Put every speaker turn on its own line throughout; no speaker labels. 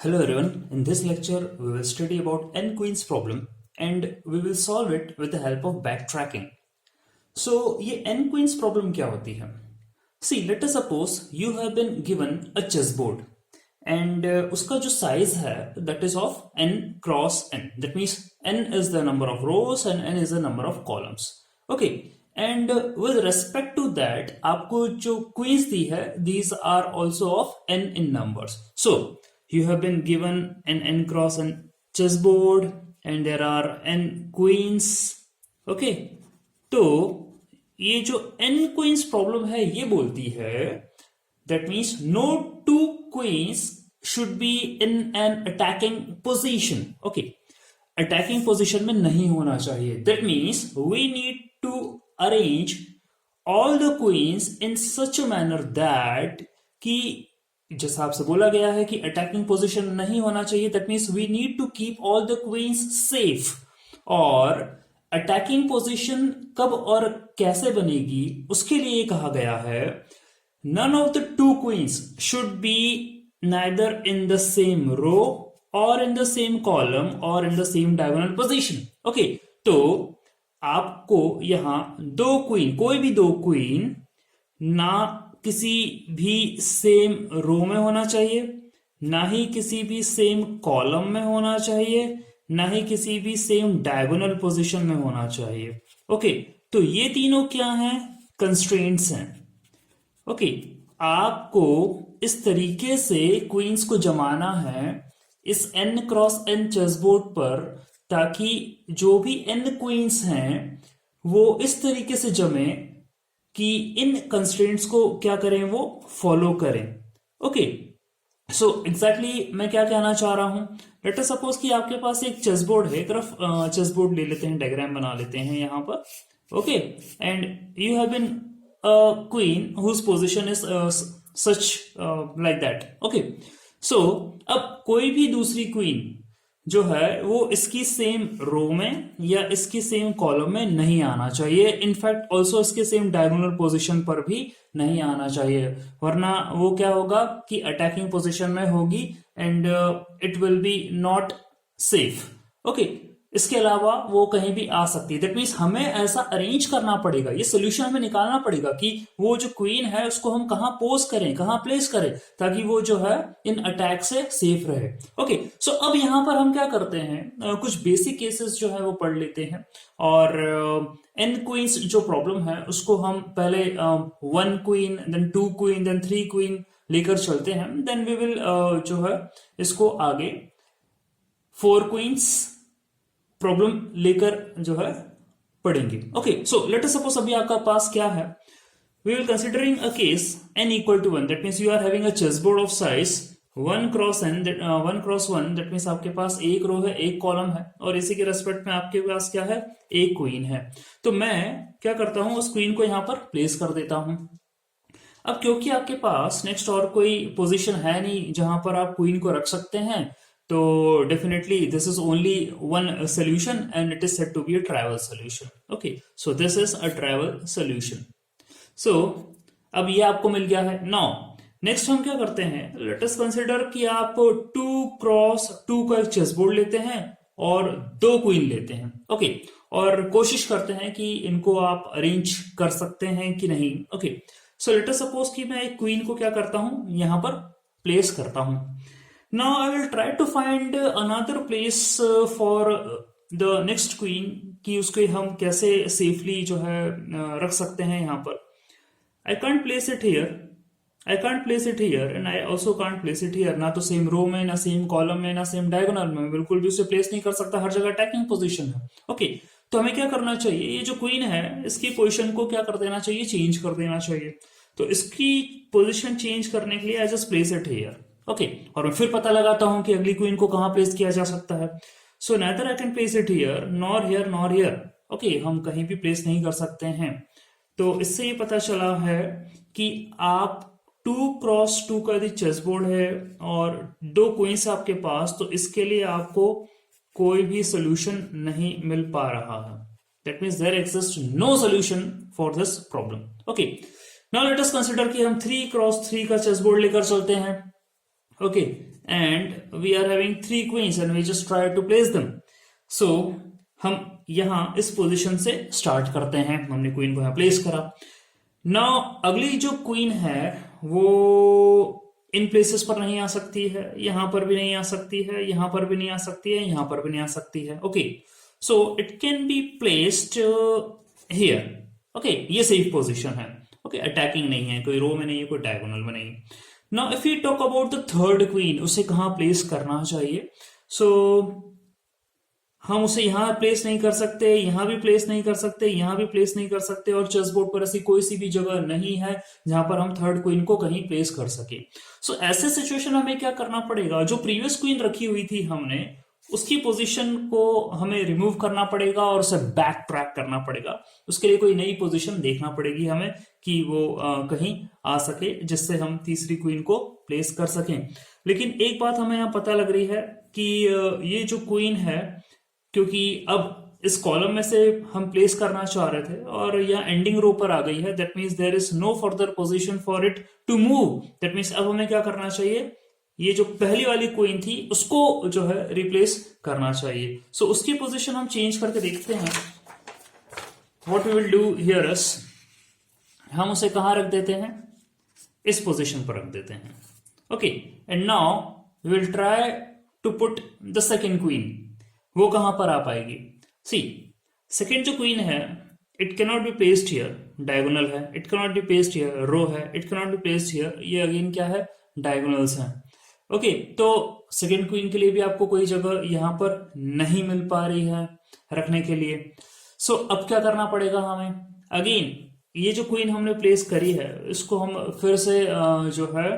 Hello everyone, in this lecture we will study about n queens problem and we will solve it with the help of backtracking. So ये n queens problem क्या होती है? See, let us suppose you have been given a chessboard and उसका जो size है that is of n cross n. That means n is the number of rows and n is the number of columns. Okay, and with respect to that आपको जो queens दी है these are also of n in numbers. So you have been given an n cross n chessboard and there are n queens. Okay, तो ये जो n queens problem है ये बोलती है that means no two queens should be in an attacking position. Okay, attacking position में नहीं होना चाहिए. That means we need to arrange all the queens in such a manner that कि जैसा आपसे बोला गया है कि अटैकिंग पोजीशन नहीं होना चाहिए. That means we need to keep all the queens safe. और अटैकिंग पोजीशन कब और कैसे बनेगी उसके लिए कहा गया है none of the two queens should be neither in the same row और इन द सेम कॉलम और in the same diagonal position. Okay, तो आपको यहां दो क्वीन, कोई भी दो क्वीन ना किसी भी सेम रो में होना चाहिए, ना ही किसी भी सेम कॉलम में होना चाहिए, ना ही किसी भी सेम डायगोनल पोजीशन में होना चाहिए. ओके, तो ये तीनों क्या हैं? कंस्ट्रेंट्स हैं. ओके, आपको इस तरीके से क्वींस को जमाना है इस n क्रॉस n चेसबोर्ड पर ताकि जो भी n क्वींस हैं वो इस तरीके से जमे कि इन कंस्ट्रेंट्स को क्या करें, वो फॉलो करें. ओके, सो एग्जैक्टली मैं क्या कहना चाह रहा हूं. लेट अस सपोज कि आपके पास एक चेसबोर्ड है. एक तरफ चेसबोर्ड ले लेते हैं, डायग्राम बना लेते हैं यहां पर. Okay, and you have been queen whose position is such like that. Okay, so अब कोई भी दूसरी क्वीन जो है वो इसकी सेम रो में या इसकी सेम कॉलम में नहीं आना चाहिए. इनफैक्ट ऑल्सो इसके सेम डायगोनल पोजीशन पर भी नहीं आना चाहिए, वरना वो क्या होगा कि अटैकिंग पोजीशन में होगी and it will B not safe. Okay, इसके अलावा वो कहीं भी आ सकती है. दैट मीन्स हमें ऐसा अरेंज करना पड़ेगा, ये सोल्यूशन हमें निकालना पड़ेगा कि वो जो क्वीन है उसको हम कहां पोज करें, कहां प्लेस करें ताकि वो जो है इन अटैक से सेफ रहे. ओके, सो अब यहां पर हम क्या करते हैं, कुछ बेसिक केसेस जो है वो पढ़ लेते हैं और एन क्वींस जो प्रॉब्लम है उसको हम पहले one queen, then two queen, then three queen लेकर चलते हैं. देन वी विल जो है इसको आगे फोर क्वींस प्रॉब्लम लेकर जो है पढ़ेंगे. Okay, so let us suppose अभी आपका पास क्या है, we will considering a case n equal to 1. That means you are having a chessboard of size 1 cross n, 1 cross 1. That means आपके पास एक रो है, एक कॉलम है और इसी के रेस्पेक्ट में आपके पास क्या है, एक क्वीन है. तो मैं क्या करता हूं, उस क्वीन को यहां पर प्लेस कर देता हूं. अब क्योंकि आपके पास नेक्स्ट और कोई पोजीशन है नहीं जहां पर आप क्वीन को रख सकते हैं, तो definitely this is only one solution and it is said to be a trivial solution. Okay, so this is a trivial solution. So अब ये आपको मिल गया है. नाउ नेक्स्ट हम क्या करते हैं, लेट अस कंसीडर कि आप 2 क्रॉस 2 का एक चेसबोर्ड लेते हैं और दो क्वीन लेते हैं. ओके, और कोशिश करते हैं कि इनको आप अरेंज कर सकते हैं कि नहीं. Okay, so let us suppose कि मैं एक क्वीन को क्या करता हूं, यहां पर प्लेस करता हूं. Now I will try to find another place for the next queen कि उसको हम कैसे safely जो है रख सकते हैं यहाँ पर. I can't place it here. I can't place it here and I also can't place it here. ना तो सेम रो में, ना सेम कॉलम में, ना सेम डायगोनल में, बिल्कुल भी उसे प्लेस नहीं कर सकता. हर जगह अटैकिंग पोजीशन है. ओके, तो हमें क्या करना चाहिए, ये जो क्वीन है इसकी पोजीशन को क्या कर देना चाहिए, चेंज कर देना चाहिए. तो इसकी पोजीशन चेंज करने के लिए I just place it here. Okay, और मैं फिर पता लगाता हूं कि अगली क्वीन को कहां प्लेस किया जा सकता है. So neither I can place it here nor here nor here. Okay, हम कहीं भी प्लेस नहीं कर सकते हैं. तो इससे ये पता चला है कि आप 2 क्रॉस 2 का यदि चेसबोर्ड है और दो क्वींस आपके पास, तो इसके लिए आपको कोई भी सोल्यूशन नहीं मिल पा रहा है. That means there exist no solution for this problem. Okay, now let us consider कि हम 3 क्रॉस 3 का चेसबोर्ड लेकर चलते हैं. Okay, and we are having 3 queens and we just try to place them. So हम यहां इस पोजीशन से स्टार्ट करते हैं, हमने क्वीन को यहां प्लेस करा। नाउ अगली जो क्वीन है वो इन प्लेसेस पर नहीं आ सकती है, यहां पर भी नहीं आ सकती है, यहां पर भी नहीं आ सकती है, यहां पर भी नहीं आ सकती है। Okay, so it can be placed here. Okay, ये सेफ पोजीशन है। ओके, अटैकिंग नहीं है, कोई रो में नहीं है, कोई डायगोनल में नहीं। Now if you talk about the third queen, उसे कहां प्लेस करना चाहिए? सो हम उसे यहां प्लेस नहीं कर सकते, यहां भी प्लेस नहीं कर सकते, यहां भी प्लेस नहीं कर सकते, और चेस बोर्ड पर ऐसी कोई सी भी जगह नहीं है जहां पर हम थर्ड क्वीन को कहीं प्लेस कर सके। सो ऐसे सिचुएशन हमें क्या करना पड़ेगा? जो प्रीवियस क्वीन रखी हुई थी हमने, उसकी पोजीशन को हमें रिमूव करना पड़ेगा और उसे बैक ट्रैक करना पड़ेगा। उसके लिए कोई नई पोजीशन देखना पड़ेगी हमें कि वो कहीं आ सके, जिससे हम तीसरी क्वीन को प्लेस कर सकें। लेकिन एक बात हमें यहाँ पता लग रही है कि ये जो क्वीन है, क्योंकि अब इस कॉलम में से हम प्लेस करना चाह रहे थे और यह एंडिंग रो पर आ गई है, that means there is no further position for it to move. That means अब हमें क्या करना चाहिए? ये जो पहली वाली क्वीन थी उसको जो है रिप्लेस करना चाहिए। सो उसकी पोजीशन हम चेंज करके देखते हैं। What we will do here is, हम उसे कहां रख देते हैं? इस पोजीशन पर रख देते हैं। Okay, and now we will try to put the second queen. वो कहां पर आ पाएगी? सी, सेकेंड जो क्वीन है, it cannot be placed here, diagonal है। It cannot be placed here, row है। It cannot be placed here, ये अगेन क्या है? डायगोनल्स हैं। ओके, तो सेकेंड क्वीन के लिए भी आपको कोई जगह यहां पर नहीं मिल पा रही है रखने के लिए। सो अब क्या करना पड़ेगा हमें? अगेन ये जो क्वीन हमने प्लेस करी है, इसको हम फिर से जो है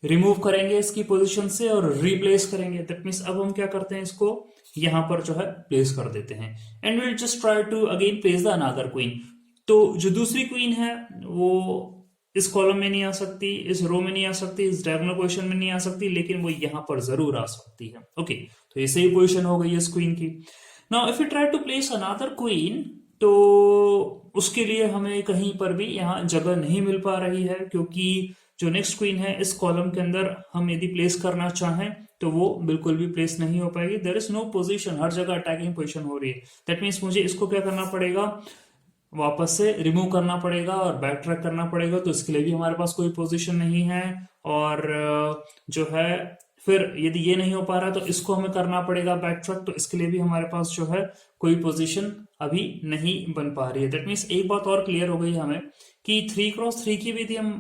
रिमूव करेंगे इसकी पोजीशन से और रिप्लेस करेंगे। दैट मीन्स अब हम क्या करते हैं, इसको यहां पर जो है प्लेस कर देते हैं and will just try to again place the another queen. तो जो दूसरी क्वीन है वो इस कॉलम में नहीं आ सकती, इस रो में नहीं आ सकती, इस डायगोनल पोजीशन में नहीं आ सकती, लेकिन वो यहां पर जरूर आ सकती है। ओके, तो ये सही पोजीशन हो गई है इस क्वीन की। Now if you try to place another queen, तो उसके लिए हमें कहीं पर भी यहाँ जगह नहीं मिल पा रही है, क्योंकि जो नेक्स्ट क्वीन है इस कॉलम के अंदर हम यदि प्लेस करना चाहें तो वो बिल्कुल भी प्लेस नहीं हो पाएगी। देयर इज नो पोजीशन, हर जगह अटैकिंग पोजीशन हो रही है। दैट मीन्स मुझे इसको क्या करना पड़ेगा? वापस से रिमूव करना पड़ेगा और बैक ट्रैक करना पड़ेगा। तो इसके लिए भी हमारे पास कोई पोजीशन नहीं है, और जो है फिर यदि ये नहीं हो पा रहा तो इसको हमें करना पड़ेगा बैक ट्रैक। तो इसके लिए भी हमारे पास जो है कोई पोजीशन अभी नहीं बन पा रही है। दैट मीन्स एक बात और क्लियर हो गई हमें कि 3x3 की विधि हम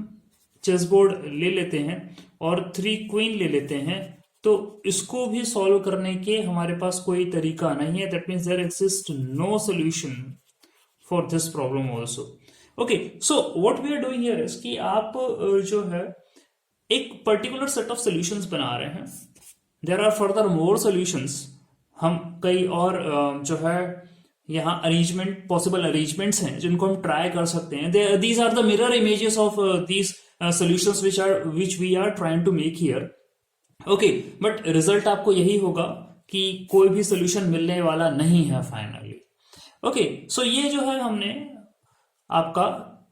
चेस बोर्ड ले लेते हैं और 3 क्वीन ले लेते हैं, तो इसको भी सॉल्व करने के हमारे पास कोई तरीका नहीं है। That means there exist no solution for this problem also. Okay, so what we are doing here is कि आप जो है एक पर्टिकुलर सेट ऑफ सॉल्यूशंस बना रहे हैं। There are further more solutions. हम कई और जो है यहाँ अरेंजमेंट, पॉसिबल अरेंजमेंट्स हैं जिनको हम ट्राई कर सकते हैं। These are the mirror images of these solutions which we are trying to make here. Okay, but result आपको यही होगा कि कोई भी सोल्यूशन मिलने वाला नहीं है फाइनली। ओके, सो ये जो है हमने आपका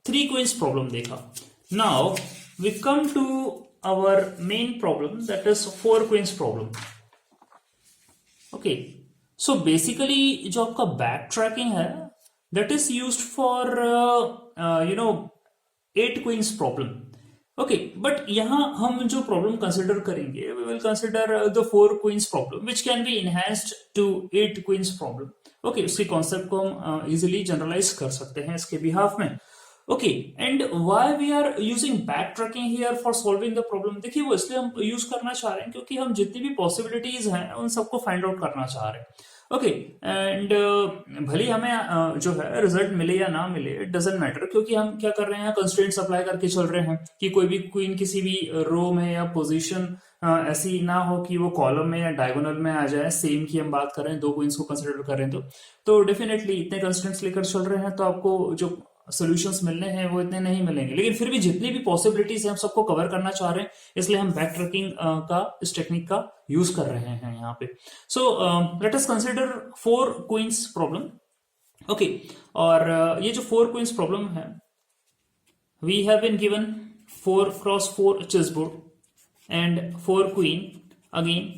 3 क्वींस प्रॉब्लम देखा। Now we come to our main problem, that is 4 queens problem. Okay, so basically जो आपका बैक ट्रैकिंग है that is used for 8 queens problem. Okay, but यहां हम जो प्रॉब्लम कंसिडर करेंगे, we will consider the 4 queens problem which can be enhanced to 8 queens problem. Okay, उसके concept को हम इजीली जनरलाइज कर सकते हैं इसके बिहाफ में। Okay, and why we are using back tracking here for solving the problem? देखिए, वो इसलिए हम यूज करना चाह रहे हैं क्योंकि हम जितनी भी पॉसिबिलिटीज हैं उन सबको फाइंड आउट करना चाह रहे हैं। ओके, एंड भले हमें जो है रिजल्ट मिले या ना मिले, इट डजेंट मैटर, क्योंकि हम क्या कर रहे हैं, कंस्ट्रेंट्स अप्लाई करके चल रहे हैं कि कोई भी क्वीन किसी भी रो में या पोजीशन ऐसी ना हो कि वो कॉलम में या डायगोनल में आ जाए। सेम की हम बात कर रहे हैं, 2 क्वींस को कंसिडर कर रहे हैं तो डेफिनेटली इतने कंस्ट्रेंट्स लेकर चल रहे हैं तो आपको जो सॉल्यूशंस मिलने हैं वो इतने नहीं मिलेंगे। लेकिन फिर भी जितनी भी पॉसिबिलिटीज हैं हम सबको कवर करना चाह रहे हैं, इसलिए हम बैक ट्रैकिंग का इस टेक्निक का यूज कर रहे हैं यहाँ पे। So let us consider 4 queens problem. Okay, और ये जो 4 क्वींस प्रॉब्लम है, we have been given 4x4 chess board and 4 queen. Again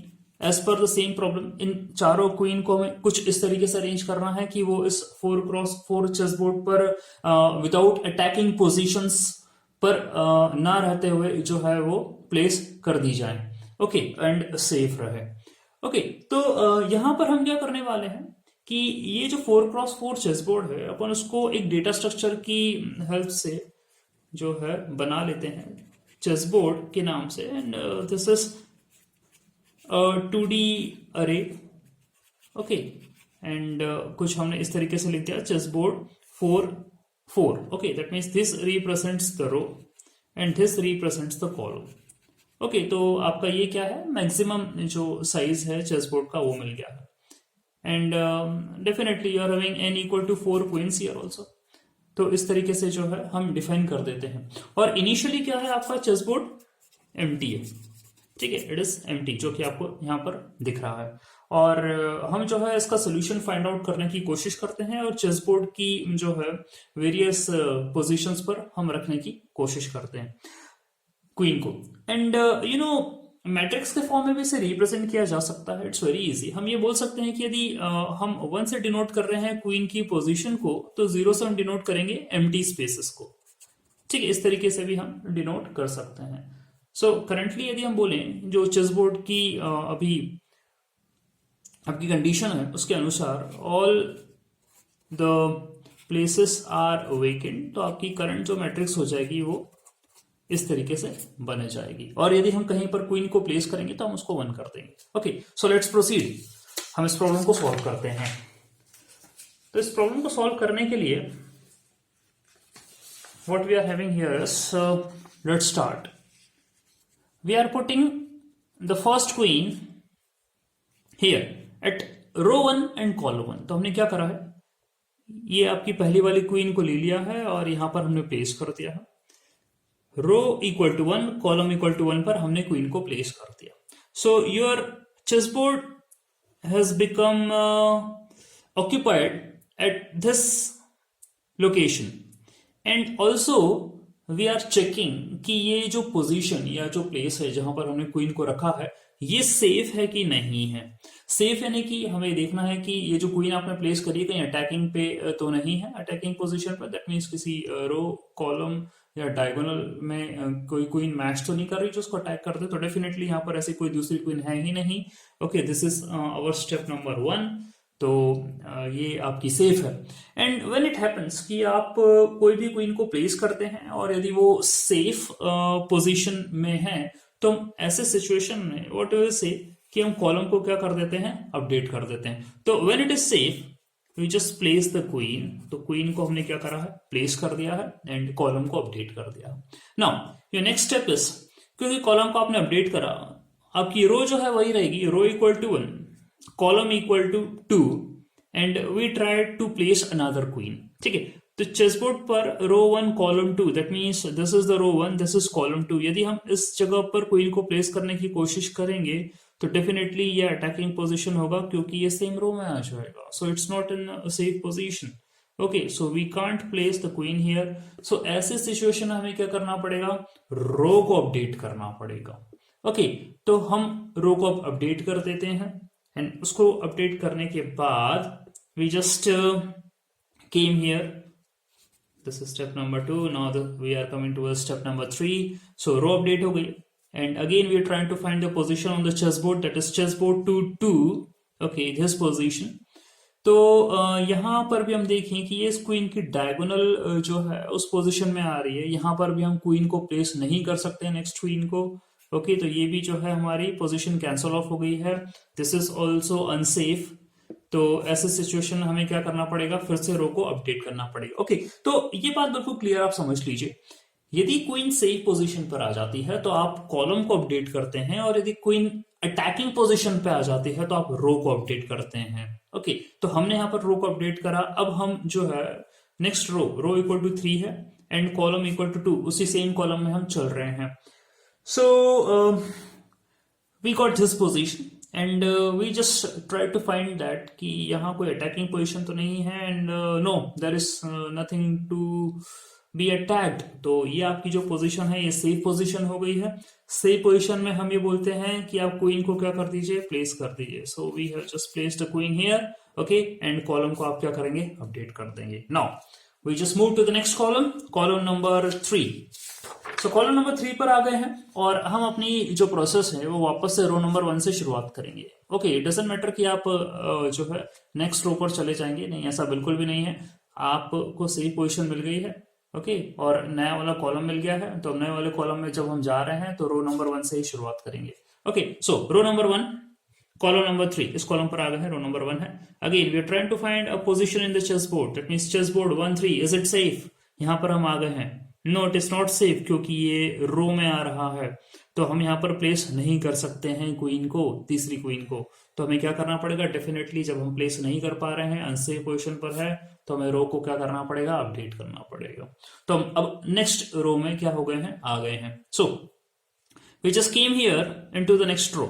as per the same problem इन चारों क्वीन को हमें कुछ इस तरीके से अरेंज करना है कि वो इस 4x4 चेस बोर्ड पर विदाउट अटैकिंग पोजीशंस पर ना रहते हुए जो है वो प्लेस कर दी जाए, ओके, एंड सेफ रहे। ओके, तो यहां पर हम क्या करने वाले हैं कि ये जो 4x4 चेस बोर्ड है अपन उसको एक डेटा स्ट्रक्चर की हेल्प से जो है बना लेते हैं चेस बोर्ड के नाम से, एंड दिस इज 2D अरे, ओके, एंड कुछ हमने इस तरीके से लिख दिया chess board 4 okay, that means this represents the row and this represents the column. Okay, तो आपका ये क्या है, मैक्सिमम जो साइज है चेस बोर्ड का वो मिल गया है, and definitely you are having n equal to 4 queens here also. तो इस तरीके से जो है हम डिफाइन कर देते हैं, और इनिशियली क्या है आपका चेस बोर्ड एम्प्टी है, ठीक है, इट इज एम्प्टी, जो कि आपको यहाँ पर दिख रहा है, और हम जो है इसका सोल्यूशन फाइंड आउट करने की कोशिश करते हैं और चेस बोर्ड की जो है वेरियस पोजीशंस पर हम रखने की कोशिश करते हैं क्वीन को, एंड यू नो मैट्रिक्स के फॉर्म में भी इसे रिप्रेजेंट किया जा सकता है। इट्स वेरी इजी, हम ये बोल सकते हैं कि यदि हम 1 से डिनोट कर रहे हैं क्वीन की पोजीशन को, तो 0 से हम डिनोट करेंगे एम्प्टी स्पेसेस को, ठीक है, इस तरीके से भी हम डिनोट कर सकते हैं। सो करंटली यदि हम बोलें जो चेस बोर्ड की अभी आपकी कंडीशन है उसके अनुसार all the places are vacant, तो आपकी करंट जो मैट्रिक्स हो जाएगी वो इस तरीके से बन जाएगी, और यदि हम कहीं पर क्वीन को प्लेस करेंगे तो हम उसको 1 कर देंगे। ओके, सो लेट्स प्रोसीड, हम इस प्रॉब्लम को सॉल्व करते हैं। तो इस प्रॉब्लम को सॉल्व करने के लिए what we are having here is, let's start, we are putting the first queen here at row 1 and column 1। तो हमने क्या करा है, ये आपकी पहली वाली क्वीन को ले लिया है और यहां पर हमने प्लेस कर दिया है, row equal to 1 column equal to 1 पर हमने क्वीन को प्लेस कर दिया। So your chess board has become occupied at this location, and also we are checking कि ये जो पोजीशन या जो प्लेस है जहां पर हमने क्वीन को रखा है ये सेफ है कि नहीं है। सेफ यानी कि हमें देखना है कि ये जो क्वीन आपने प्लेस करी है कहीं अटैकिंग पे तो नहीं है, अटैकिंग पोजीशन पर, दैट मीन्स किसी रो कॉलम या डायगोनल में कोई क्वीन मैच तो नहीं कर रही जो उसको अटैक कर दे, तो डेफिनेटली यहाँ पर ऐसी कोई दूसरी क्वीन है ही नहीं। Okay, this is our step number 1, तो ये आपकी सेफ है। एंड व्हेन इट हैपेंस कि आप कोई भी क्वीन को प्लेस करते हैं और यदि वो सेफ पोजीशन में है, तो हम ऐसे सिचुएशन में व्हाट विल से कि हम कॉलम को क्या कर देते हैं, अपडेट कर देते हैं। तो when it is safe we just place the queen, तो क्वीन को हमने क्या करा है, प्लेस कर दिया है, एंड कॉलम को अपडेट कर दिया। Now your next step is, क्योंकि कॉलम को आपने अपडेट करा, आपकी रो जो है वही रहेगी, row equal to 1 column equal to 2, and we try to place another queen, ठीक है। तो चेसबोर्ड पर row 1 column 2, that means this is the row 1, this is column 2, यदि हम इस जगह पर क्वीन को प्लेस करने की कोशिश करेंगे तो डेफिनेटली ये अटैकिंग पोजीशन होगा क्योंकि ये सेम रो में आ जाएगा, so it's not in safe position. Okay, so we can't place the queen here. सो ऐसे सिचुएशन में हमें क्या करना पड़ेगा, रो को अपडेट करना पड़ेगा। ओके, तो हम रो को अपडेट कर देते हैं, एंड उसको अपडेट करने के बाद we just came here, this is step number 2, now we are coming towards step number 3। so row update हो गई, and again we are trying to find the position on the chessboard, that is chessboard to 2, okay, this position। तो यहाँ पर भी हम देखें कि ये इस क्वीन की डायगोनल जो है उस पोजीशन में आ रही है, यहाँ पर भी हम क्वीन को प्लेस नहीं कर सकते नेक्स्ट क्वीन को। ओके, तो ये भी जो है हमारी पोजीशन कैंसल ऑफ हो गई है, दिस इज ऑल्सो अनसेफ। तो ऐसे सिचुएशन में हमें क्या करना पड़ेगा, फिर से रो को अपडेट करना पड़ेगा। ओके, तो ये बात बिल्कुल क्लियर आप समझ लीजिए, यदि क्वीन सेफ पोजीशन पर आ जाती है तो आप कॉलम को अपडेट करते हैं, और यदि क्वीन अटैकिंग पोजीशन पे आ जाती है तो आप रो को अपडेट करते हैं। ओके, तो हमने यहाँ पर रो को अपडेट करा, अब हम जो है नेक्स्ट रो इक्वल टू 3 है एंड कॉलम इक्वल टू 2, उसी सेम कॉलम में हम चल रहे हैं। So we got this position and we just try to find that कि यहाँ कोई अटैकिंग पोजीशन तो नहीं है, and no there is nothing to be attacked, तो ये आपकी जो पोजीशन है ये सेफ पोजीशन हो गई है। सेफ पोजीशन में हम ये बोलते हैं कि आप क्वीन को क्या कर दीजिए, प्लेस कर दीजिए। So we have just placed the queen here, okay, and column को आप क्या करेंगे, अपडेट कर देंगे। Now we just move to the next column, column number 3। So column number 3 पर आ गए हैं और हम अपनी जो प्रोसेस है वो वापस से रो नंबर 1 से शुरुआत करेंगे। ओके, इट डजंट मैटर कि आप जो है नेक्स्ट रो पर चले जाएंगे, नहीं, ऐसा बिल्कुल भी नहीं है। आपको सही पोजीशन मिल गई है, ओके, और नया वाला कॉलम मिल गया है, तो नए वाले कॉलम में जब हम जा रहे हैं तो रो नंबर 1 से ही शुरुआत करेंगे। ओके, सो रो नंबर 1, कॉलम नंबर 3, इस कॉलम पर आ गए हैं, रो नंबर 1 है। Again we are trying to find a position in the chess board, that means chess board 1 3, is it safe? यहां पर हम आ गए हैं, no it is not safe, क्योंकि ये रो में आ रहा है, तो हम यहाँ पर प्लेस नहीं कर सकते हैं क्वीन को, तीसरी क्वीन को। तो हमें क्या करना पड़ेगा, डेफिनेटली जब हम प्लेस नहीं कर पा रहे हैं, अनसेफ पोजीशन पर है, तो हमें रो को क्या करना पड़ेगा, अपडेट करना पड़ेगा। तो हम अब नेक्स्ट रो में क्या हो गए हैं, आ गए हैं। So we just came here into the next row,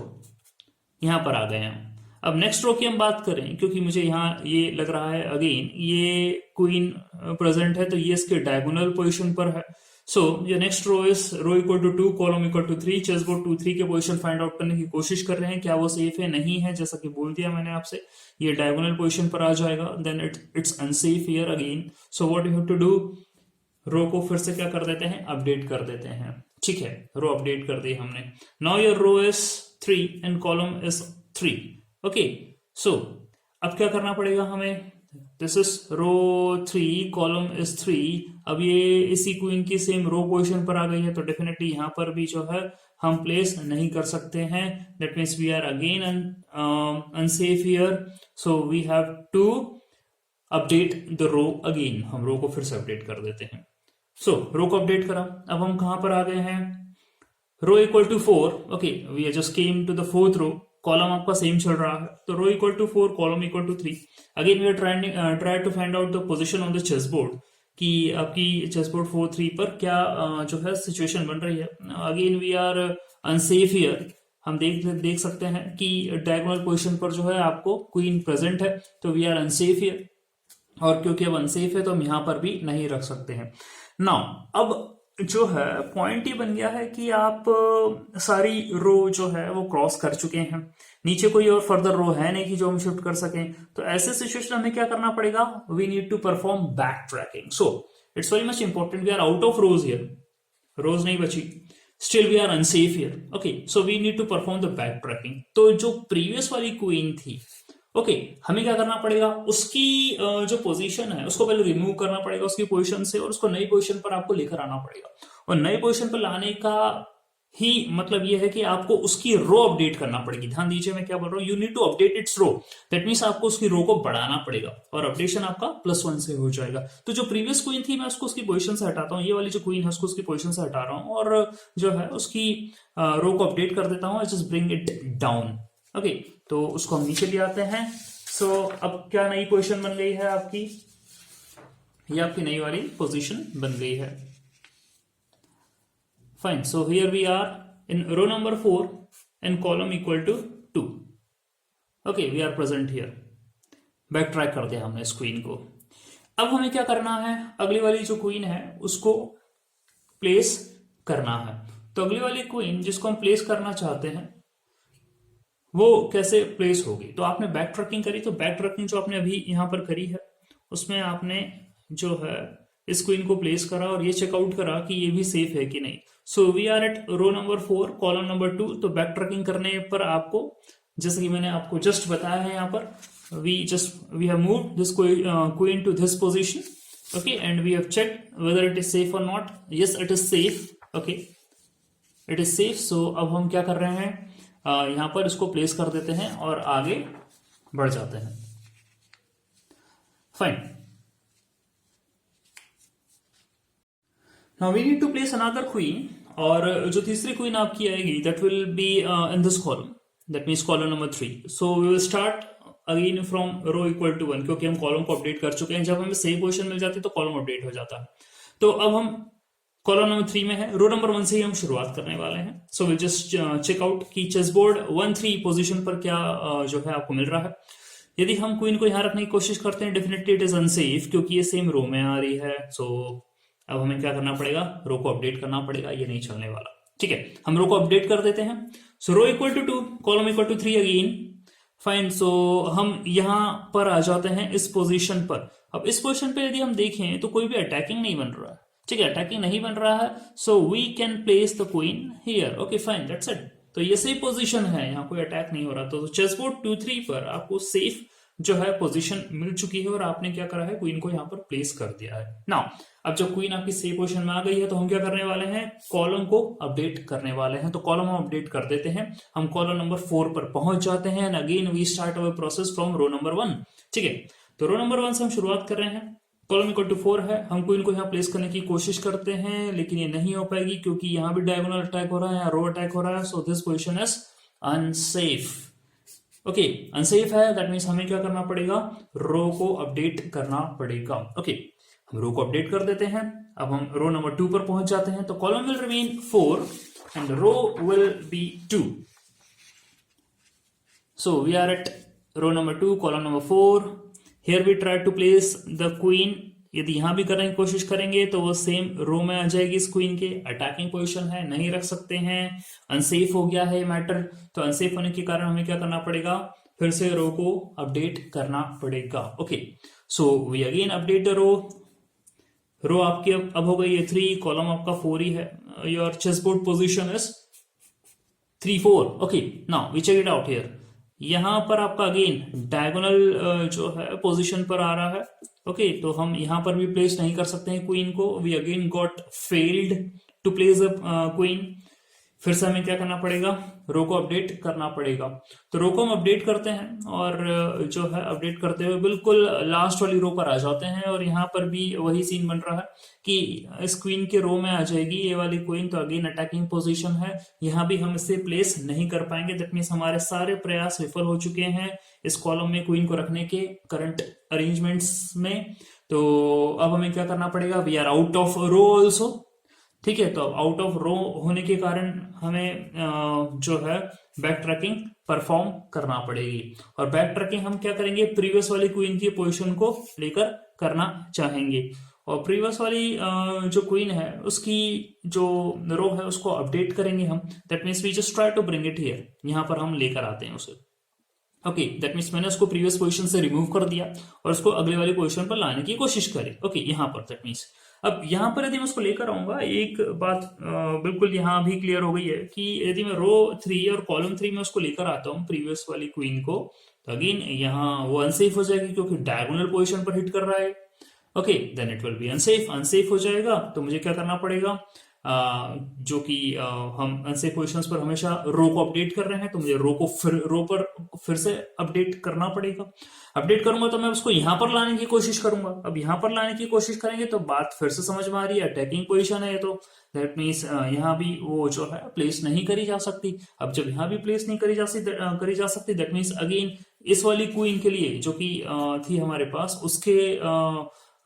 यहां पर आ गए हैं। अब नेक्स्ट रो की हम बात करें, क्योंकि मुझे यहाँ ये लग रहा है अगेन ये क्वीन प्रेजेंट है, तो ये इसके डायगोनल पोजीशन पर है। सो ये next row is row equal to 2, column equal to 3, chess board 2 3 के पोजीशन फाइंड आउट करने की कोशिश कर रहे हैं, क्या वो सेफ है, नहीं है, जैसा कि बोल दिया मैंने आपसे, ये डायगोनल पोजीशन पर आ जाएगा, then it's unsafe here again. So what you have to do, row को फिर से क्या कर देते हैं, अपडेट कर देते हैं। ठीक है, रो अपडेट कर दी हमने। Now your row is 3 and column is 3। Okay, so अब क्या करना पड़ेगा हमें, this is row 3, column is 3। अब ये इसी क्वीन की सेम रो पोजीशन पर आ गई है, तो डेफिनेटली यहां पर भी जो है हम प्लेस नहीं कर सकते हैं, that means we are again unsafe here. So we have to update the row again, हम रो को फिर से अपडेट कर देते हैं। सो रो को अपडेट करा, अब हम कहां पर आ गए हैं, row equal to 4। Okay, we just came to the 4th row, column आपका सेम चल रहा है, तो row equal to 4, column equal to 3। Again we are try to find out the position on the chess board, कि आपकी chess board 4 3 पर क्या जो है सिचुएशन बन रही है। Again we are unsafe here, हम देख सकते हैं कि डायगोनल पोजीशन पर जो है आपको क्वीन प्रेजेंट है, तो वी आर अनसेफ हियर, और क्योंकि अब अनसेफ है तो हम यहां पर भी नहीं रख सकते हैं। नाउ अब जो है पॉइंट ये बन गया है कि आप सारी रो जो है वो क्रॉस कर चुके हैं, नीचे कोई और फर्दर रो है नहीं कि जो हम शिफ्ट कर सकें, तो ऐसे सिचुएशन हमें क्या करना पड़ेगा, we need to perform back tracking. So it's very much important, we are out of rows here, rows नहीं बची, still we are unsafe here. Okay, so we need to perform the back tracking. तो जो previous वाली queen थी, okay, हमें क्या करना पड़ेगा, उसकी जो पोजीशन है उसको पहले रिमूव करना पड़ेगा उसकी पोजीशन से, और उसको नई पोजीशन पर आपको लेकर आना पड़ेगा। और नई पोजीशन पर लाने का ही मतलब ये है कि आपको उसकी रो अपडेट करना पड़ेगी। ध्यान दीजिए मैं क्या बोल रहा हूं, you need to update its row, that means आपको उसकी रो को बढ़ाना पड़ेगा, और अपडेशन आपका +1 से हो जाएगा। तो जो प्रीवियस क्वीन थी मैं उसको उसकी पोजीशन से हटाता हूँ, ये वाली जो क्वीन है उसको उसकी पोजीशन से हटा रहा हूँ, और जो है उसकी रो को अपडेट कर देता हूँ, just bring it down. Okay, तो उसको हम नीचे ले आते हैं। सो अब क्या नई पोजीशन बन गई है आपकी, ये आपकी नई वाली पोजीशन बन गई है। Fine, so here we are in row number 4 and column equal to 2। Okay, we are present here, back track कर दिया हमने इस क्वीन को। अब हमें क्या करना है, अगली वाली जो क्वीन है उसको प्लेस करना है। तो अगली वाली क्वीन जिसको हम प्लेस करना चाहते हैं वो कैसे प्लेस होगी, तो आपने बैक ट्रैकिंग करी, तो बैक ट्रैकिंग जो आपने अभी यहां पर करी है उसमें आपने जो है इस क्वीन को प्लेस करा और ये चेकआउट करा कि ये भी सेफ है कि नहीं। So we are at row number 4, column number 2। तो बैक ट्रैकिंग करने पर आपको, जैसे कि मैंने आपको जस्ट बताया है, यहाँ पर we have moved this queen to this position, okay, and we have checked whether it is safe और not. Yes, it is safe, okay, it is safe. So अब हम क्या कर रहे हैं, यहां पर इसको प्लेस कर देते हैं और आगे बढ़ जाते हैं। Fine, now we need to place another queen, और जो तीसरी क्वीन आपकी आएगी that will be in this column, that means column number 3। So we will start again from row equal to 1, क्योंकि हम कॉलम को अपडेट कर चुके हैं। जब हमें सही पोजीशन मिल जाती है तो कॉलम अपडेट हो जाता है। तो अब हम कॉलम नंबर 3 में है, रो नंबर 1 से ही हम शुरुआत करने वाले हैं। So will just check out कि चेस बोर्ड 1 3 पोजीशन पर क्या जो है आपको मिल रहा है। यदि हम क्वीन को यहां रखने की कोशिश करते हैं, डेफिनेटली इट इज अनसेफ, क्योंकि ये सेम रो में आ रही है। सो अब हमें क्या करना पड़ेगा, रो को अपडेट करना पड़ेगा, ये नहीं चलने वाला। ठीक है, हम रो को अपडेट कर देते हैं। So row equal to 2, column equal to 3 again, fine. So हम यहां पर आ जाते हैं इस पोजीशन पर। अब इस पोजीशन पे यदि हम देखें तो कोई भी अटैकिंग नहीं बन रहा है। ठीक है, अटैकिंग नहीं बन रहा है, so we can place the queen here. Okay fine, that's it. तो ये सही पोजीशन है, यहाँ कोई अटैक नहीं हो रहा। तो चेस बोर्ड 2-3 पर आपको सेफ जो है पोजीशन मिल चुकी है और आपने क्या करा है, क्वीन को यहाँ पर प्लेस कर दिया है। नाउ अब जब क्वीन आपकी सेफ पोजीशन में आ गई है तो हम क्या करने वाले हैं, कॉलम को अपडेट करने वाले हैं। तो कॉलम हम अपडेट कर देते हैं। हम कॉलम नंबर 4 पर पहुंच जाते हैं and again we start our process from row number 1। ठीक है, तो रो नंबर 1 से हम शुरुआत कर रहे हैं। कॉलम इक्वल टू 4 है, हम क्वीन को यहाँ प्लेस करने की कोशिश करते हैं लेकिन ये नहीं हो पाएगी क्योंकि यहाँ भी डायगोनल अटैक हो रहा है, यहाँ रो अटैक हो रहा है। So this position is unsafe. Okay, unsafe है, दैट मीन्स हमें क्या करना पड़ेगा, रो को अपडेट करना पड़ेगा। ओके, हम रो को अपडेट कर देते हैं। अब हम रो नंबर 2 पर पहुंच जाते हैं। तो column will remain 4 and row will be 2। So we are at row number 2, column number 4। Here we try to place the queen. यदि यहां भी करने की कोशिश करेंगे तो वो सेम रो में आ जाएगी इस क्वीन के। अटैकिंग पोजीशन है, नहीं रख सकते हैं, अनसेफ हो गया है मैटर। तो अनसेफ होने के कारण हमें क्या करना पड़ेगा, फिर से रो को अपडेट करना पड़ेगा। Okay, so we again update the row. Row आपकी अब हो गई है 3, कॉलम आपका 4 ही है। Your chessboard position is 3-4। Okay, now we check it out here. यहां पर आपका अगेन डायगोनल जो है पोजीशन पर आ रहा है। ओके, तो हम यहां पर भी प्लेस नहीं कर सकते हैं क्वीन को। We again got failed to place a queen. फिर से हमें क्या करना पड़ेगा, रो को अपडेट करना पड़ेगा। तो रो को हम अपडेट करते हैं और जो है अपडेट करते हुए बिल्कुल लास्ट वाली रो पर आ जाते हैं और यहाँ पर भी वही सीन बन रहा है कि इस क्वीन के रो में आ जाएगी ये वाली क्वीन। तो अगेन अटैकिंग पोजीशन है, यहाँ भी हम इसे प्लेस नहीं कर पाएंगे। दैट मीन्स हमारे सारे प्रयास विफल हो चुके हैं इस कॉलम में क्वीन को रखने के करंट अरेंजमेंट्स में। तो अब हमें क्या करना पड़ेगा, we are out of row also. ठीक है, तो आउट ऑफ रो होने के कारण हमें जो है बैक ट्रैकिंग परफॉर्म करना पड़ेगी। और बैक ट्रैकिंग हम क्या करेंगे, प्रीवियस वाली क्वीन की पोजीशन को लेकर करना चाहेंगे। और प्रीवियस वाली जो क्वीन है उसकी जो रो है उसको अपडेट करेंगे हम। That means we just try to bring it here, यहाँ पर हम लेकर आते हैं उसे। ओके, दैट मीन्स मैंने उसको प्रीवियस पोजीशन से रिमूव कर दिया और उसको अगले वाली पोजीशन पर लाने की कोशिश करी। ओके, यहाँ पर दैट मीन्स अब यहां पर यदि मैं उसको लेकर आऊंगा, एक बात बिल्कुल यहां भी क्लियर हो गई है कि यदि मैं रो 3 और कॉलम 3 में उसको लेकर आता हूं प्रीवियस वाली क्वीन को, तो अगेन यहाँ वो अनसेफ हो जाएगी क्योंकि डायगोनल पोजीशन पर हिट कर रहा है। Okay, then it will be unsafe. Unsafe हो जाएगा तो मुझे क्या करना पड़ेगा, जो कि हम अनसेफ पोजीशंस पर हमेशा रो को अपडेट कर रहे हैं, तो मुझे रो को रो पर फिर से अपडेट करना पड़ेगा। अपडेट करूंगा तो मैं उसको यहां पर लाने की कोशिश करूंगा। अब यहां पर लाने की कोशिश करेंगे तो बात फिर से समझ में आ रही है, अटैकिंग पोजीशन है ये, तो दैट मीन्स यहाँ भी वो जो है प्लेस नहीं करी जा सकती। अब जब यहाँ भी प्लेस नहीं करी जा सकती दैट मीन्स अगेन इस वाली क्वीन के लिए जो कि थी हमारे पास, उसके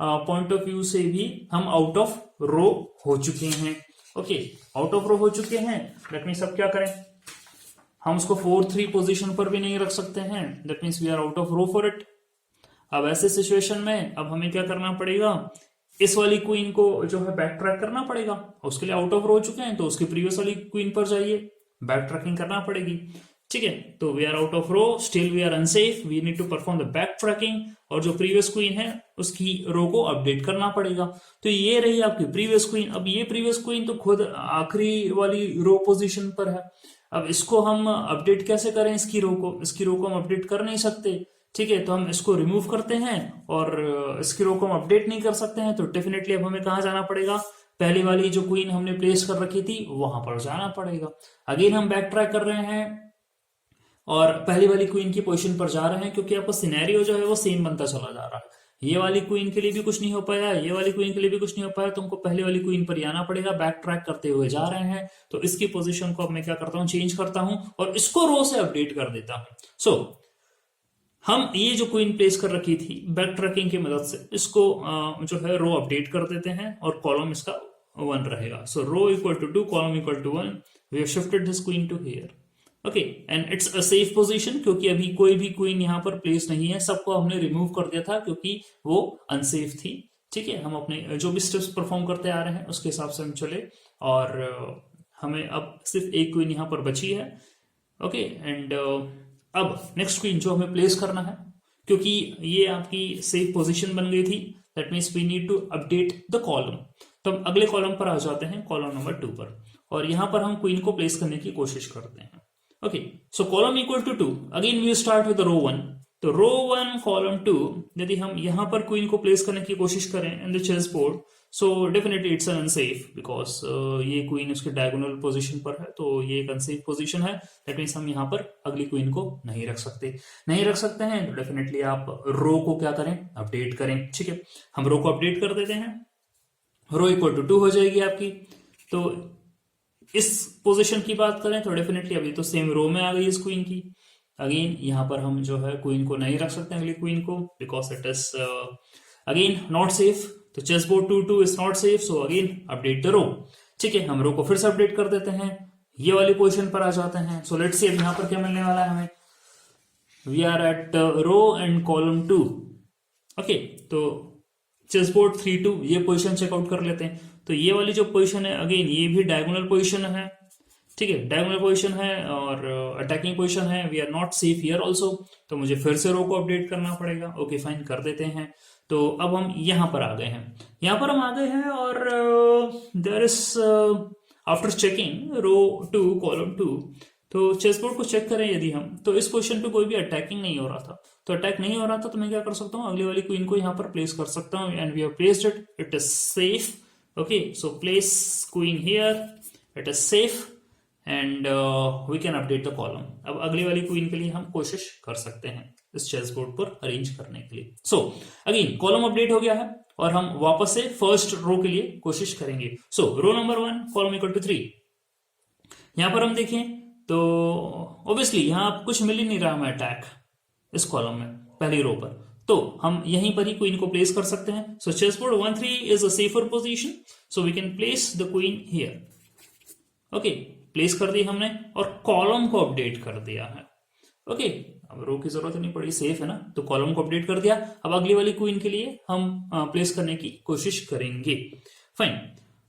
पॉइंट ऑफ व्यू से भी हम आउट ऑफ रो हो चुके हैं। ओके, आउट ऑफ रो हो चुके हैं, दैट मीन्स अब क्या करें, हम उसको 4-3 पोजीशन पर भी नहीं रख सकते हैं। That means we are out of row for it. अब ऐसे सिचुएशन में अब हमें क्या करना पड़ेगा, इस वाली क्वीन को जो है बैक ट्रैक करना पड़ेगा। उसके लिए आउट ऑफ रो हो चुके हैं तो उसकी प्रीवियस वाली क्वीन पर जाइए, बैक ट्रैकिंग करना पड़ेगी। ठीक है, तो we are out of row, still we are unsafe, we need to perform the back tracking और जो प्रीवियस क्वीन है उसकी रो को अपडेट करना पड़ेगा। तो ये रही आपकी प्रीवियस क्वीन। अब ये प्रीवियस क्वीन तो खुद आखिरी वाली रो पोजीशन पर है। अब इसको हम अपडेट कैसे करें, इसकी रो को हम अपडेट कर नहीं सकते। ठीक है, तो हम इसको रिमूव करते हैं और इसकी रो को हम अपडेट नहीं कर सकते हैं। तो डेफिनेटली अब हमें कहाँ जाना पड़ेगा, पहली वाली जो क्वीन हमने प्लेस कर रखी थी वहां पर जाना पड़ेगा। अगेन हम बैक ट्रैक कर रहे हैं और पहली वाली क्वीन की पोजीशन पर जा रहे हैं क्योंकि आपका सिनेरियो जो है वो सेम बनता चला जा रहा है। ये वाली क्वीन के लिए भी कुछ नहीं हो पाया, ये वाली क्वीन के लिए भी कुछ नहीं हो पाया, तुमको पहले वाली क्वीन पर आना पड़ेगा। बैक ट्रैक करते हुए जा रहे हैं तो इसकी पोजीशन को अब मैं क्या करता हूं, चेंज करता हूं और इसको रो से अपडेट कर देता हूं। सो हम ये जो क्वीन प्लेस कर रखी थी बैक ट्रैकिंग की मदद से इसको जो है रो अपडेट कर देते हैं और कॉलम इसका 1 रहेगा। So row equal to 2, column equal to 1, we have shifted this queen to here. Okay, and it's a safe position क्योंकि अभी कोई भी क्वीन यहाँ पर प्लेस नहीं है, सबको हमने रिमूव कर दिया था क्योंकि वो अनसेफ थी ठीक है, हम अपने जो भी स्टेप्स परफॉर्म करते आ रहे हैं उसके हिसाब से हम चले, और हमें अब सिर्फ एक क्वीन यहाँ पर बची है। ओके, एंड अब नेक्स्ट क्वीन जो हमें प्लेस करना है, क्योंकि ये आपकी सेफ पोजीशन बन गई थी, that means we need to update the column. तो हम अगले कॉलम पर आ जाते हैं, कॉलम नंबर 2 पर, और यहां पर हम क्वीन को प्लेस करने की कोशिश करते हैं। Okay, so column equal to 2, again we start with row 1। तो रो 1 कॉलम 2, यदि हम यहां पर क्वीन को प्लेस करने की कोशिश करें in the chess board, so definitely it's unsafe, because ये क्वीन उसके डायगोनल पोजीशन पर है, तो ये एक अनसेफ पोजीशन है। दैट मीन्स हम यहाँ पर अगली क्वीन को नहीं रख सकते। नहीं रख सकते हैं तो डेफिनेटली आप रो को क्या करें, अपडेट करें। ठीक है, हम रो को अपडेट कर देते हैं, रो इक्वल टू 2 हो जाएगी आपकी। तो इस पोजीशन की बात करें तो डेफिनेटली अभी तो सेम रो में आ गई इस क्वीन की। अगेन यहाँ पर हम जो है क्वीन को नहीं रख सकते अगली क्वीन को, because it is again not safe. तो chess board 2 is not safe, so again update the row. ठीक है, हम रो को फिर से अपडेट कर देते हैं, ये वाली पोजीशन पर आ जाते हैं। सो लेट्स सी अब यहाँ पर क्या मिलने वाला है हमें। We are at row and column 2। Okay, तो चेस बोर्ड 3-2 ये पोजीशन चेकआउट कर लेते हैं। तो ये वाली जो पोजीशन है, अगेन ये भी डायगोनल पोजीशन है। ठीक है, डायगोनल पोजीशन है और अटैकिंग पोजीशन है। We are not safe here also, तो मुझे फिर से रो को अपडेट करना पड़ेगा। ओके फाइन, कर देते हैं। तो अब हम यहां पर आ गए हैं, यहां पर हम आ गए हैं, और there is after checking row 2 column 2, तो चेस बोर्ड को चेक करें यदि हम, तो इस पोजीशन पे कोई भी अटैकिंग नहीं हो रहा था। तो अटैक नहीं हो रहा था तो मैं क्या कर सकता हूँ, अगली वाली क्वीन को यहाँ पर प्लेस कर सकता हूँ, and we have placed it, it is safe. Okay, so place queen here, it is safe, and we can update the column. अब अगली वाली क्वीन के लिए हम कोशिश कर सकते हैं इस चेस बोर्ड पर अरेंज करने के लिए। सो अगेन कॉलम अपडेट हो गया है, और हम वापस से फर्स्ट रो के लिए कोशिश करेंगे। So row number 1 column equal to 3। यहां पर हम देखें तो ऑब्वियसली यहां कुछ मिल ही नहीं रहा हमें अटैक इस कॉलम में, पहली रो पर, तो हम यहीं पर ही क्वीन को प्लेस कर सकते हैं। So chess board 1-3 is a safer position, so we can place the queen here. Okay, place कर दी हमने और कॉलम को अपडेट कर दिया है। ओके, अब रो की जरूरत नहीं पड़ी, सेफ है ना, तो कॉलम को अपडेट कर दिया। अब अगली वाली क्वीन के लिए हम प्लेस करने की कोशिश करेंगे। Fine,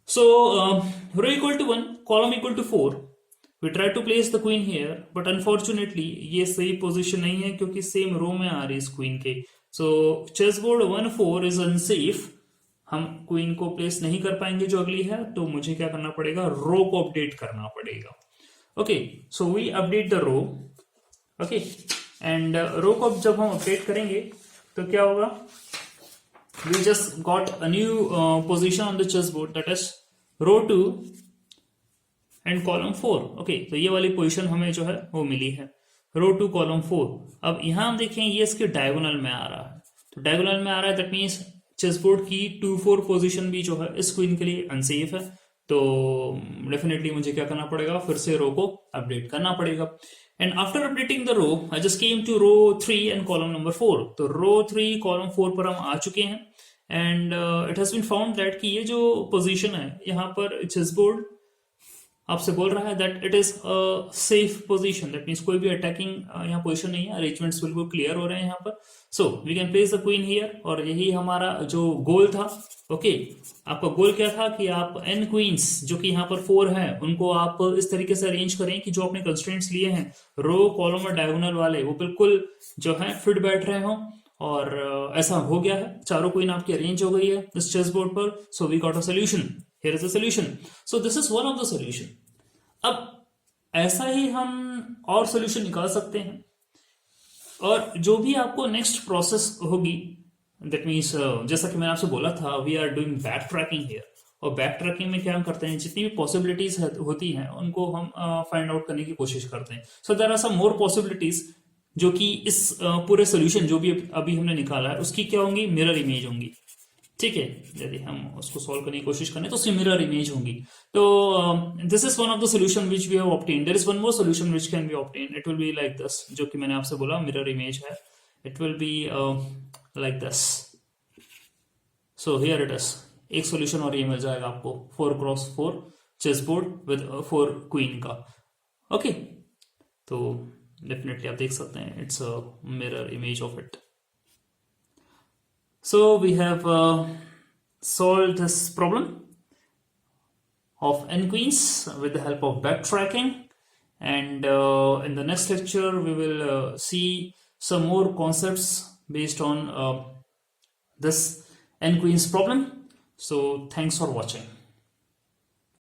so row equal to 1 column equal to 4, we try to place the queen here, but unfortunately ये सही पोजीशन नहीं है क्योंकि सेम रो में आ रही है इस क्वीन के। सो चेस बोर्ड 1-4 इज अनसेफ, हम क्वीन को प्लेस नहीं कर पाएंगे जो अगली है, तो मुझे क्या करना पड़ेगा, रो को अपडेट करना पड़ेगा। Okay, so we update the row. Okay, and row को जब हम अपडेट करेंगे तो क्या होगा, we just got a new position on the chess board, that is row 2 and column 4। Okay, तो ये वाली पोजीशन हमें जो है वो मिली है, रो 2 कॉलम 4। अब यहां हम देखें ये इसके डायगोनल में आ रहा है, तो डायगोनल में आ रहा है, दैट मीन्स चेस बोर्ड की 2-4 पोजीशन भी जो है इस क्वीन के लिए अनसेफ है। तो डेफिनेटली मुझे क्या करना पड़ेगा, फिर से रो को अपडेट करना पड़ेगा। And after updating the row I just came to row 3 and column number 4। तो रो 3 कॉलम 4 पर हम आ चुके हैं, and it has been found that कि ये जो पोजीशन है यहाँ पर चेस बोर्ड आपसे बोल रहा है that it is a safe position, that means कोई भी अटैकिंग यहाँ पोजीशन नहीं है, अरेंजमेंट्स बिल्कुल क्लियर हो रहे हैं यहाँ पर। So we can place the queen here, और यही हमारा जो गोल था। ओके, आपका गोल क्या था कि आप एन क्वींस जो कि यहाँ पर 4 हैं उनको आप इस तरीके से अरेंज करें कि जो आपने कंस्ट्रेंट्स लिए हैं रो कॉलम और डायगोनल वाले, वो बिल्कुल जो है फिट बैठ रहे हों, और ऐसा हो गया है, चारों क्वीन आपकी अरेंज हो गई है इस चेस बोर्ड पर। So we got a solution, here is a solution, so this is one of the solution. अब ऐसा ही हम और सोल्यूशन निकाल सकते हैं, और जो भी आपको नेक्स्ट प्रोसेस होगी, दैट मीन्स जैसा कि मैंने आपसे बोला था, we are doing back tracking here, और बैक ट्रैकिंग में क्या हम करते हैं, जितनी भी पॉसिबिलिटीज होती हैं उनको हम फाइंड आउट करने की कोशिश करते हैं। So there are some more possibilities जो कि इस पूरे सोल्यूशन जो भी अभी हमने निकाला है उसकी क्या होंगी, मिरर इमेज होंगी। ठीक है, यदि हम उसको सॉल्व करने की कोशिश करें तो सिमिलर इमेज होंगी। तो this is one of the solution which we have obtained. There is one more solution which can be obtained, it will be like this, जो कि मैंने आपसे बोला मिरर इमेज है, it will be like this. So here it is, एक solution और ये मिल जाएगा आपको 4x4 chess board with 4 queen का। ओके, तो डेफिनेटली आप देख सकते हैं it's a mirror image of it. So we have solve this problem of n queens with the help of backtracking. And in the next lecture, we will see some more concepts based on this n queens problem. So thanks for watching.